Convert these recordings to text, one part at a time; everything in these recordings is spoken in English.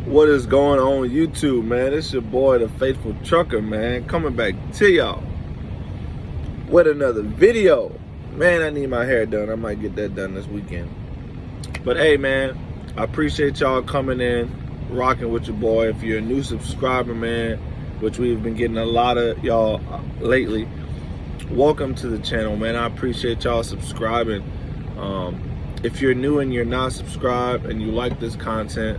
What is going on YouTube, man? It's your boy, the Faithful Trucker, man, coming back to y'all with another video. Man, I need my hair done. I might get that done this weekend. But hey, man, I appreciate y'all coming in, rocking with your boy. If you're a new subscriber, man, which we've been getting a lot of y'all lately, welcome to the channel, man. I appreciate y'all subscribing. If you're new and you're not subscribed and you like this content,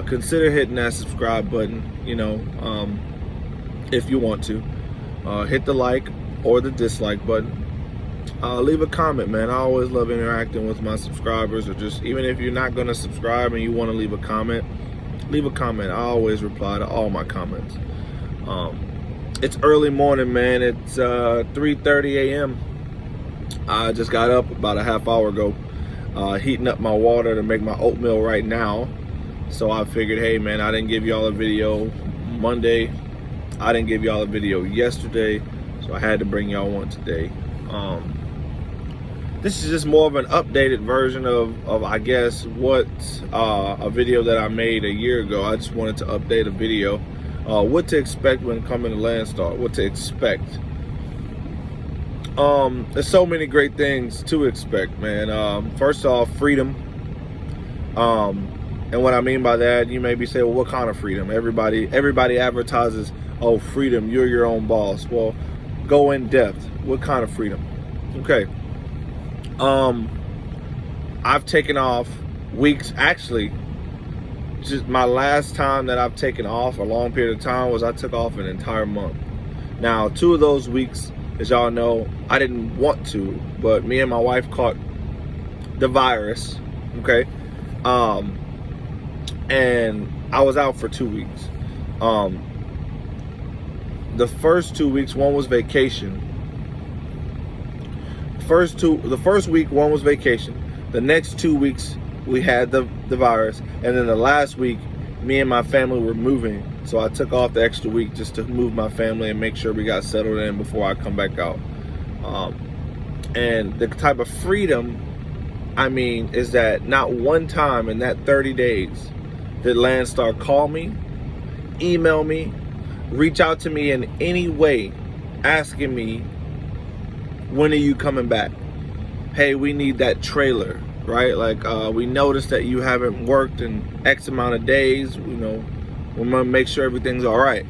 consider hitting that subscribe button, if you want to. Hit the like or the dislike button. Leave a comment, man. I always love interacting with my subscribers, or just even if you're not going to subscribe and you want to leave a comment, leave a comment. I always reply to all my comments. It's early morning, man. It's 3:30 a.m. I just got up about a half hour ago, heating up my water to make my oatmeal right now. So I figured, hey man, I didn't give y'all a video Monday. I didn't give y'all a video yesterday, so I had to bring y'all one today. This is just more of an updated version of I guess, what a video that I made a year ago. I just wanted to update a video. What to expect when coming to LANDSTAR, what to expect. There's so many great things to expect, man. First off, freedom. And what I mean by that, you may be saying, well, what kind of freedom? Everybody advertises, oh, freedom, you're your own boss. Well, go in depth. What kind of freedom? Okay. I've taken off weeks. Actually, just my last time that I've taken off a long period of time was I took off an entire month. Now, 2 of those weeks, as y'all know, I didn't want to, but me and my wife caught the virus, okay? And I was out for 2 weeks. The first 2 weeks, one was vacation. The first week, one was vacation. The next 2 weeks, we had the virus. And then the last week, me and my family were moving. So I took off the extra week just to move my family and make sure we got settled in before I come back out. And the type of freedom, I mean, is that not one time in that 30 days did LANDSTAR call me, email me, reach out to me in any way, asking me, when are you coming back? Hey, we need that trailer, right? Like, we noticed that you haven't worked in X amount of days, we want to make sure everything's all right.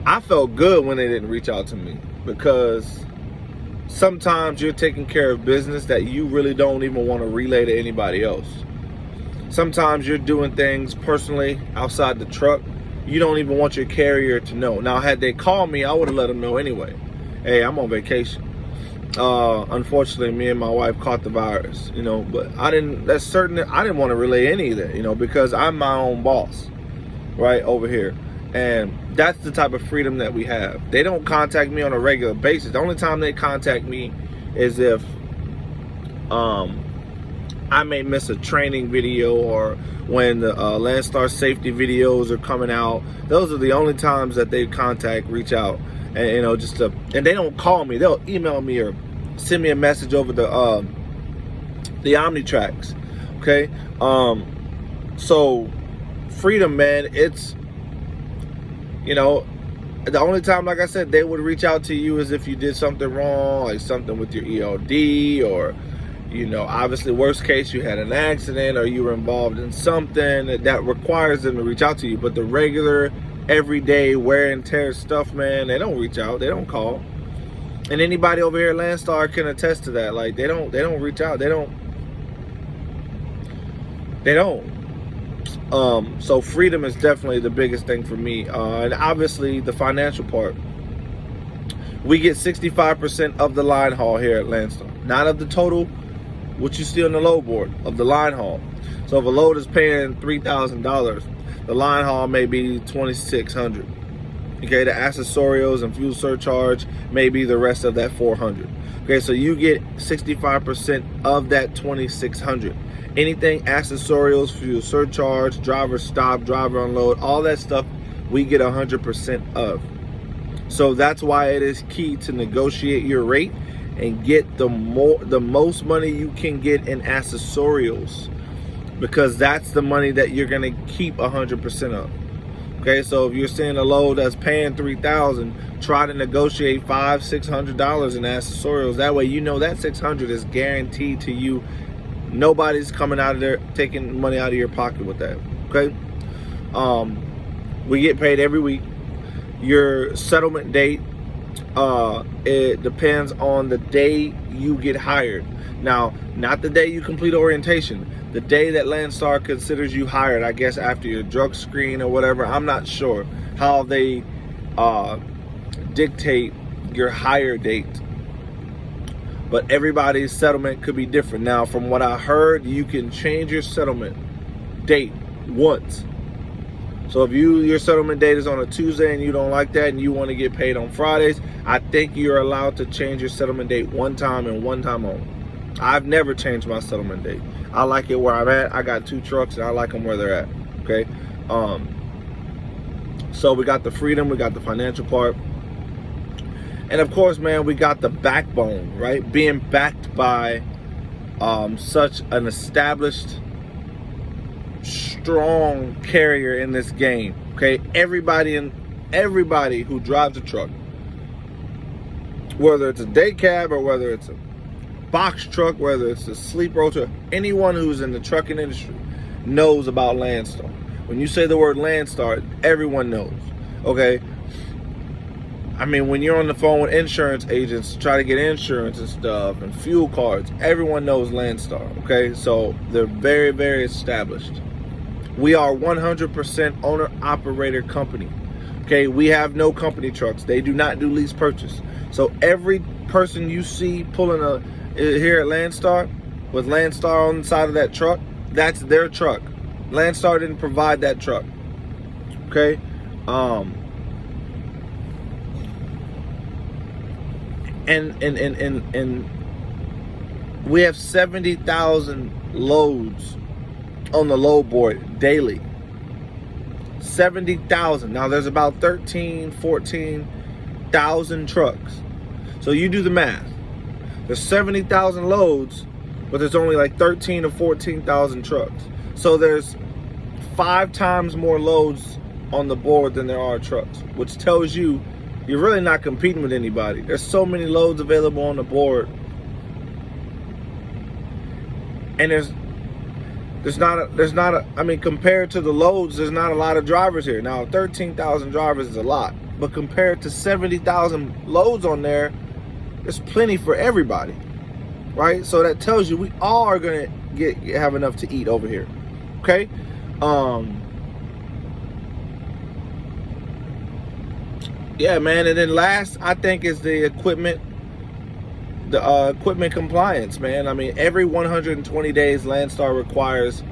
I felt good when they didn't reach out to me, because sometimes you're taking care of business that you really don't even want to relay to anybody else. Sometimes you're doing things personally outside the truck you don't even want your carrier to know. Now, had they called me, I would have let them know anyway. Hey, I'm on vacation. Unfortunately, me and my wife caught the virus, but I didn't want to relay any of that, because I'm my own boss, right, over here. And that's the type of freedom that we have. They don't contact me on a regular basis. The only time they contact me is if I may miss a training video, or when the LANDSTAR safety videos are coming out. Those are the only times that they reach out, and and they don't call me. They'll email me or send me a message over the OmniTracks. Okay, so freedom, man. It's the only time, like I said, they would reach out to you is if you did something wrong, like something with your ELD, or obviously worst case, you had an accident or you were involved in something that requires them to reach out to you. But the regular, everyday wear and tear stuff, man, they don't reach out, they don't call. And anybody over here at LANDSTAR can attest to that. Like, they don't reach out, they don't. So freedom is definitely the biggest thing for me, and obviously the financial part. We get 65% of the line haul here at LANDSTAR, not of the total what you see on the load board, of the line haul. So if a load is paying $3,000, the line haul may be $2,600. Okay, the accessorials and fuel surcharge may be the rest of that $400. Okay, so you get 65% of that $2,600. Anything accessorials, fuel surcharge, driver stop, driver unload, all that stuff, we get 100% of. So that's why it is key to negotiate your rate and get the most money you can get in accessorials. because that's the money that you're going to keep 100% of. Okay, so if you're seeing a load that's paying $3,000, try to negotiate $500-$600 in accessorials. That way, you know that $600 is guaranteed to you. Nobody's coming out of there taking money out of your pocket with that. Okay, we get paid every week. Your settlement date, it depends on the day you get hired. Now, not the day you complete orientation. The day that LANDSTAR considers you hired, I guess after your drug screen or whatever. I'm not sure how they dictate your hire date. But everybody's settlement could be different. Now, from what I heard, you can change your settlement date once. So if your settlement date is on a Tuesday and you don't like that and you want to get paid on Fridays, I think you're allowed to change your settlement date one time and one time only. I've never changed my settlement date. I like it where I'm at. I got 2 trucks and I like them where they're at. Okay. So we got the freedom, we got the financial part. And of course, man, we got the backbone, right? Being backed by such an established, strong carrier in this game. Okay. Everybody who drives a truck, whether it's a day cab or whether it's a box truck, whether it's a sleeper truck, anyone who's in the trucking industry knows about LANDSTAR. When you say the word LANDSTAR, everyone knows. Okay. I mean, when you're on the phone with insurance agents to try to get insurance and stuff and fuel cards, everyone knows LANDSTAR. Okay. So they're very, very established. We are 100% owner-operator company. Okay. We have no company trucks. They do not do lease purchase. So every person you see pulling here at LANDSTAR with LANDSTAR on the side of that truck, that's their truck. LANDSTAR didn't provide that truck. Okay. And we have 70,000 loads on the load board daily. 70,000. Now there's about 14,000 trucks. So you do the math. There's 70,000 loads, but there's only like 13 or 14,000 trucks. So there's 5 times more loads on the board than there are trucks, which tells you you're really not competing with anybody. There's so many loads available on the board, and there's not a, I mean, compared to the loads, there's not a lot of drivers here. Now, 13,000 drivers is a lot, but compared to 70,000 loads on there, there's plenty for everybody, right? So that tells you we all are gonna have enough to eat over here. Okay. Yeah, man. And then last, I think, is the equipment compliance, man. I mean, every 120 days, LANDSTAR requires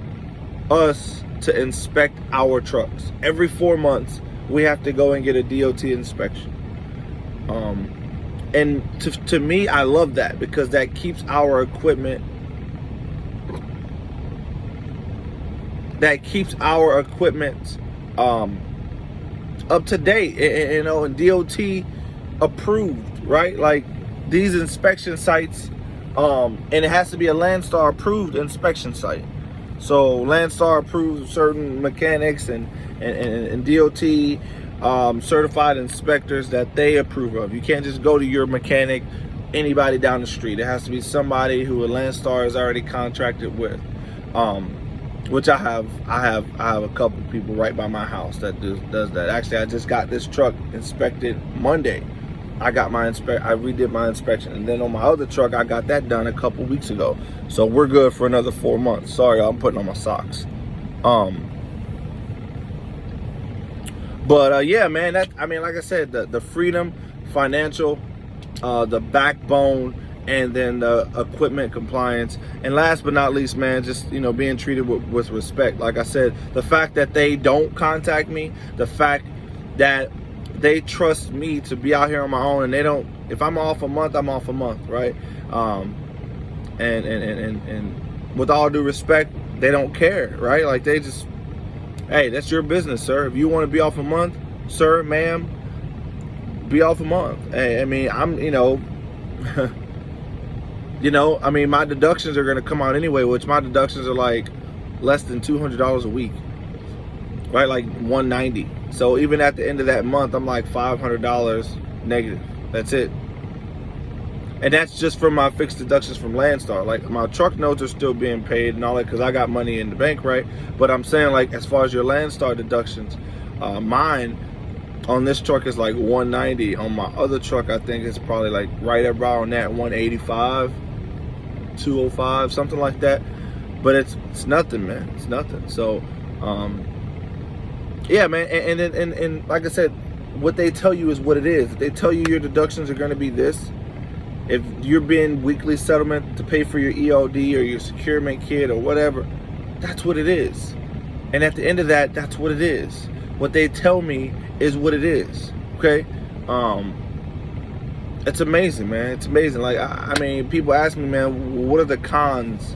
us to inspect our trucks. Every 4 months, we have to go and get a DOT inspection. And to me, I love that, because that keeps our equipment up to date, you know, and DOT approved, right? Like these inspection sites, and it has to be a LANDSTAR approved inspection site. So LANDSTAR approves certain mechanics and DOT certified inspectors that they approve of. You can't just go to your mechanic, anybody down the street. It has to be somebody who a LANDSTAR is already contracted with. Which I have a couple people right by my house that does that. Actually, I just got this truck inspected Monday. I redid my inspection, and then on my other truck, I got that done a couple weeks ago. So we're good for another 4 months. Sorry, I'm putting on my socks. But yeah, man, I mean, like I said, the freedom, financial, the backbone, and then the equipment compliance, and last but not least, man, just, you know, being treated with respect. Like I said, the fact that they don't contact me, the fact that they trust me to be out here on my own, and they don't, if I'm off a month, I'm off a month, right? And with all due respect, they don't care, right? Like they just, hey, that's your business, sir. If you want to be off a month, sir, ma'am, be off a month. Hey, I mean, I'm, you know, I mean, my deductions are going to come out anyway, which my deductions are like less than $200 a week, right? Like 190. So even at the end of that month, I'm like $500 negative. That's it. And that's just from my fixed deductions from LANDSTAR. Like, my truck notes are still being paid and all that because I got money in the bank, right? But I'm saying, like, as far as your LANDSTAR deductions, mine on this truck is like 190. On my other truck, I think it's probably like right around that 185, 205, something like that. But it's nothing, man. It's nothing. So, yeah, man. And like I said, what they tell you is what it is. They tell you your deductions are going to be this. If you're being weekly settlement to pay for your EOD or your securement kit or whatever, that's what it is. And at the end of that, that's what it is. What they tell me is what it is. Okay? It's amazing, man. It's amazing. Like, I mean, people ask me, man, what are the cons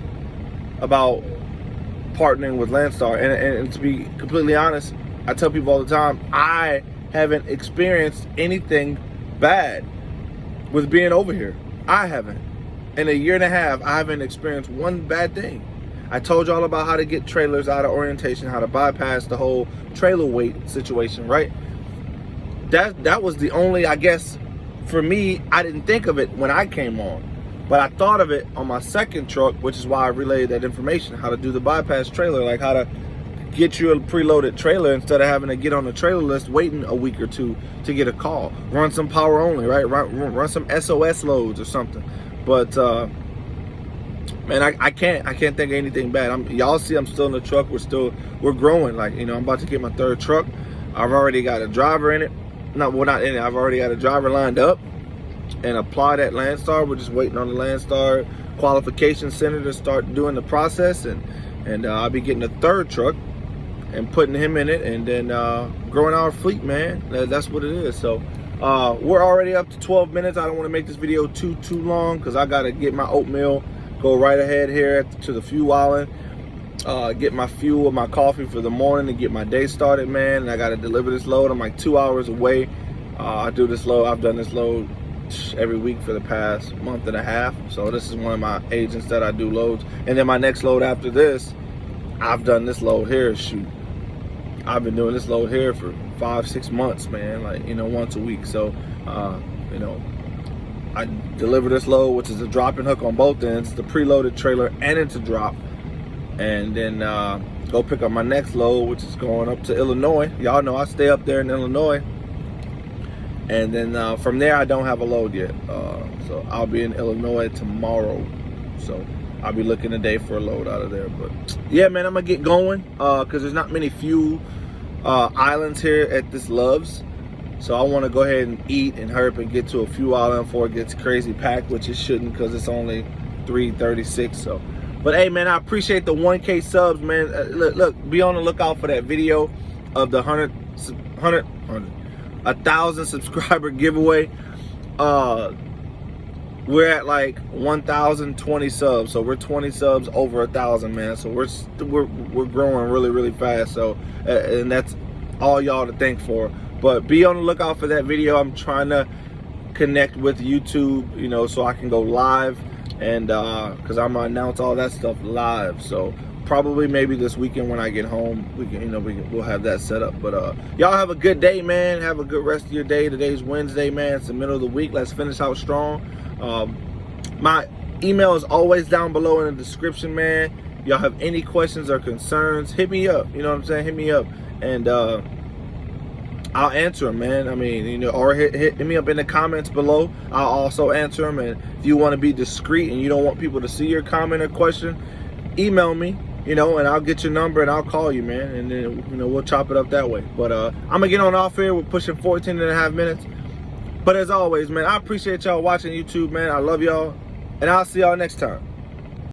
about partnering with LANDSTAR? And to be completely honest, I tell people all the time, I haven't experienced anything bad with being over here. I haven't. In a year and a half, I haven't experienced one bad thing. I told y'all about how to get trailers out of orientation, how to bypass the whole trailer weight situation, right? That was the only, I guess, for me, I didn't think of it when I came on. But I thought of it on my second truck, which is why I relayed that information, how to do the bypass trailer, like how to get you a preloaded trailer instead of having to get on the trailer list waiting a week or two to get a call. Run some power only, right? Run some SOS loads or something. But man, I can't think of anything bad. Y'all see I'm still in the truck. We're growing. Like, you know, I'm about to get my third truck. I've already got a driver in it. Not in it. I've already got a driver lined up and applied at LANDSTAR. We're just waiting on the LANDSTAR qualification center to start doing the process, and I'll be getting a third truck and putting him in it, and then growing our fleet, man. That's what it is. So we're already up to 12 minutes. I don't want to make this video too long because I got to get my oatmeal, go right ahead here to the fuel island, get my fuel and my coffee for the morning and get my day started, man. And I got to deliver this load. I'm like 2 hours away. I do this load. I've done this load every week for the past month and a half. So this is one of my agents that I do loads. And then my next load after this, I've done this load here. Shoot, I've been doing this load here for 5-6 months, man. Like, you know, once a week. So, you know, I deliver this load, which is a drop and hook on both ends, the preloaded trailer, and it's a drop. And then go pick up my next load, which is going up to Illinois. Y'all know I stay up there in Illinois. And then from there, I don't have a load yet. So I'll be in Illinois tomorrow. So I'll be looking today for a load out of there. But yeah, man, I'm gonna get going because there's not many fuel islands here at this Love's. So I want to go ahead and eat and hurry up and get to a fuel island before it gets crazy packed, which it shouldn't because it's only 3:36. So, but hey, man, I appreciate the 1K subs, man. Look, be on the lookout for that video of the 1,000 subscriber giveaway. We're at like 1,020 subs, so we're 20 subs over 1,000, man. So we're growing really fast. So and that's all y'all to thank for. But be on the lookout for that video. I'm trying to connect with YouTube, you know, so I can go live, and because I'm gonna announce all that stuff live. So probably maybe this weekend when I get home, we'll have that set up. But y'all have a good day, man. Have a good rest of your day. Today's Wednesday, man. It's the middle of the week. Let's finish out strong. My email is always down below in the description, man. Y'all have any questions or concerns, hit me up. You know what I'm saying? Hit me up, and I'll answer them, man. I mean, you know, or hit me up in the comments below. I'll also answer them. And if you want to be discreet and you don't want people to see your comment or question, email me, you know, and I'll get your number and I'll call you, man. And then, you know, we'll chop it up that way. But I'm gonna get on off here. We're pushing 14.5 minutes. But as always, man, I appreciate y'all watching YouTube, man. I love y'all, and I'll see y'all next time.